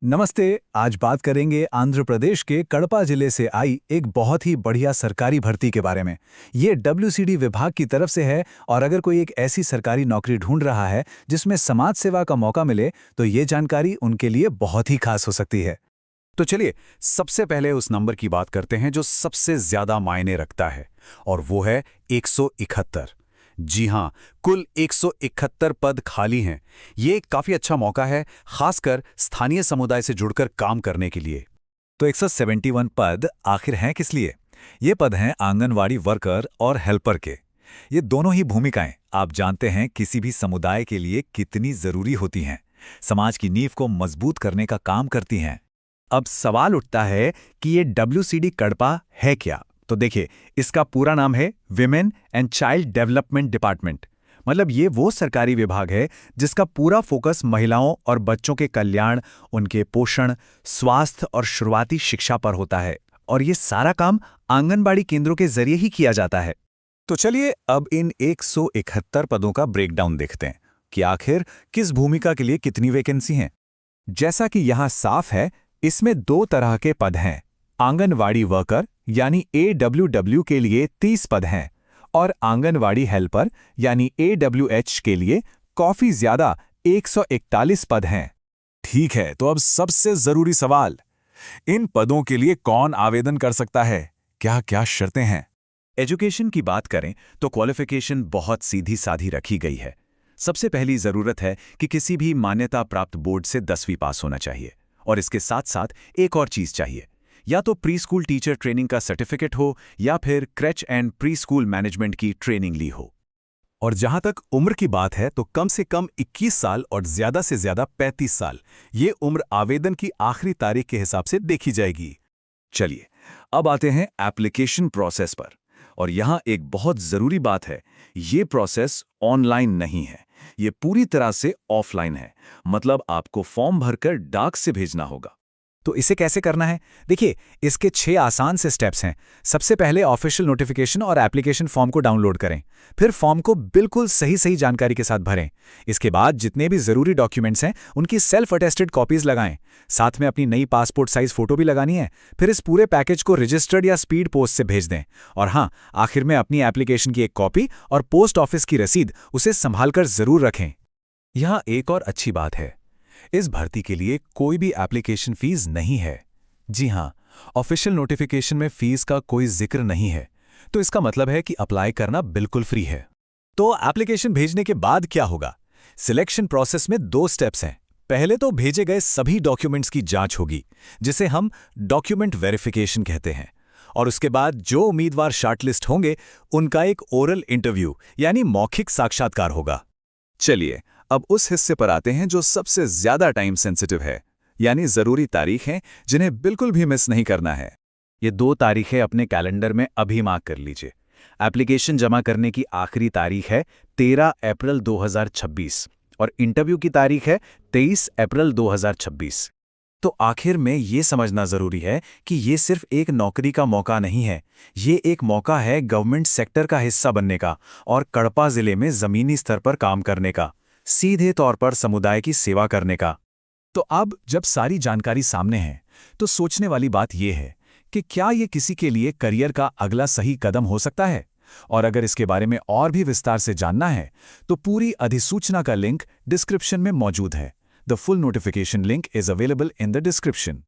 नमस्ते। आज बात करेंगे आंध्र प्रदेश के कड़पा जिले से आई एक बहुत ही बढ़िया सरकारी भर्ती के बारे में। ये डब्ल्यूसीडी विभाग की तरफ से है और अगर कोई एक ऐसी सरकारी नौकरी ढूंढ रहा है जिसमें समाज सेवा का मौका मिले तो ये जानकारी उनके लिए बहुत ही खास हो सकती है। तो चलिए सबसे पहले उस नंबर की बात करते हैं जो सबसे ज्यादा मायने रखता है, और वो है 171। जी हां, कुल 171 पद खाली हैं। ये एक काफी अच्छा मौका है, खासकर स्थानीय समुदाय से जुड़कर काम करने के लिए। तो 171 पद आखिर हैं किस लिए? ये पद हैं आंगनवाड़ी वर्कर और हेल्पर के। ये दोनों ही भूमिकाएं आप जानते हैं किसी भी समुदाय के लिए कितनी जरूरी होती हैं। समाज की नींव को मजबूत करने का काम करती हैं। अब सवाल उठता है कि ये डब्ल्यूसीडी कड़पा है क्या? तो देखिए, इसका पूरा नाम है women and child development department. मतलब ये वो सरकारी विभाग है जिसका पूरा फोकस महिलाओं और बच्चों के कल्याण, उनके पोषण, स्वास्थ्य और शुरुआती शिक्षा पर होता है। और ये सारा काम आंगनबाड़ी केंद्रों के जरिए ही किया जाता है। तो चलिए अब इन 171 पदों का ब्रेकडाउन देखते हैं कि आखिर किस भूमिका के लिए कितनी वैकेंसी हैं। जैसा कि यहाँ साफ है, इसमें दो तरह के पद हैं। आंगनवाड़ी वर्कर यानी AWW के लिए 30 पद हैं और आंगनवाड़ी हेल्पर यानी AWH के लिए काफी ज्यादा 141 पद हैं। ठीक है, तो अब सबसे जरूरी सवाल, इन पदों के लिए कौन आवेदन कर सकता है? क्या क्या शर्तें हैं? एजुकेशन की बात करें तो क्वालिफिकेशन बहुत सीधी साधी रखी गई है। सबसे पहली जरूरत है कि किसी भी मान्यता प्राप्त बोर्ड से 10वीं पास होना चाहिए, और इसके साथ साथ एक और चीज चाहिए, या तो प्री स्कूल टीचर ट्रेनिंग का सर्टिफिकेट हो या फिर क्रैच एंड प्री स्कूल मैनेजमेंट की ट्रेनिंग ली हो। और जहां तक उम्र की बात है तो कम से कम 21 साल और ज्यादा से ज्यादा 35 साल, ये उम्र आवेदन की आखिरी तारीख के हिसाब से देखी जाएगी। चलिए अब आते हैं एप्लीकेशन प्रोसेस पर। और यहाँ एक बहुत जरूरी बात है, ये प्रोसेस ऑनलाइन नहीं है, ये पूरी तरह से ऑफलाइन है। मतलब आपको फॉर्म भरकर डाक से भेजना होगा। तो इसे कैसे करना है? देखिए, इसके 6 आसान से स्टेप्स हैं। सबसे पहले ऑफिशियल नोटिफिकेशन और एप्लीकेशन फॉर्म को डाउनलोड करें। फिर फॉर्म को बिल्कुल सही जानकारी के साथ भरें। इसके बाद जितने भी जरूरी डॉक्यूमेंट्स हैं उनकी सेल्फ अटेस्टेड कॉपीज लगाएं। साथ में अपनी नई पासपोर्ट साइज फोटो भी लगानी है। फिर इस पूरे पैकेज को रजिस्टर्ड या स्पीड पोस्ट से भेज दें। और हाँ, आखिर में अपनी एप्लीकेशन की एक कॉपी और पोस्ट ऑफिस की रसीद उसे संभालकर जरूर रखें। यहाँ एक और अच्छी बात है, इस भर्ती के लिए कोई भी एप्लीकेशन फीस नहीं है। जी हां, ऑफिशियल नोटिफिकेशन में फीस का कोई जिक्र नहीं है, तो इसका मतलब है कि अप्लाई करना बिल्कुल फ्री है। तो एप्लीकेशन भेजने के बाद क्या होगा? सिलेक्शन प्रोसेस में 2 स्टेप्स हैं। पहले तो भेजे गए सभी डॉक्यूमेंट्स की जांच होगी, जिसे हम डॉक्यूमेंट वेरिफिकेशन कहते हैं। और उसके बाद जो उम्मीदवार शॉर्टलिस्ट होंगे उनका एक ओरल इंटरव्यू यानी मौखिक साक्षात्कार होगा। चलिए अब उस हिस्से पर आते हैं जो सबसे ज्यादा टाइम सेंसिटिव है, यानी जरूरी तारीखें जिन्हें बिल्कुल भी मिस नहीं करना है। ये 2 तारीखें अपने कैलेंडर में अभी मार्क कर लीजिए। एप्लीकेशन जमा करने की आखिरी तारीख है 13 अप्रैल 2026 और इंटरव्यू की तारीख है 23 अप्रैल 2026। तो आखिर में ये समझना जरूरी है कि ये सिर्फ एक नौकरी का मौका नहीं है, ये एक मौका है गवर्नमेंट सेक्टर का हिस्सा बनने का और कड़पा जिले में जमीनी स्तर पर काम करने का, सीधे तौर पर समुदाय की सेवा करने का। तो अब जब सारी जानकारी सामने है तो सोचने वाली बात यह है कि क्या ये किसी के लिए करियर का अगला सही कदम हो सकता है? और अगर इसके बारे में और भी विस्तार से जानना है तो पूरी अधिसूचना का लिंक डिस्क्रिप्शन में मौजूद है। The full notification link is available in the description.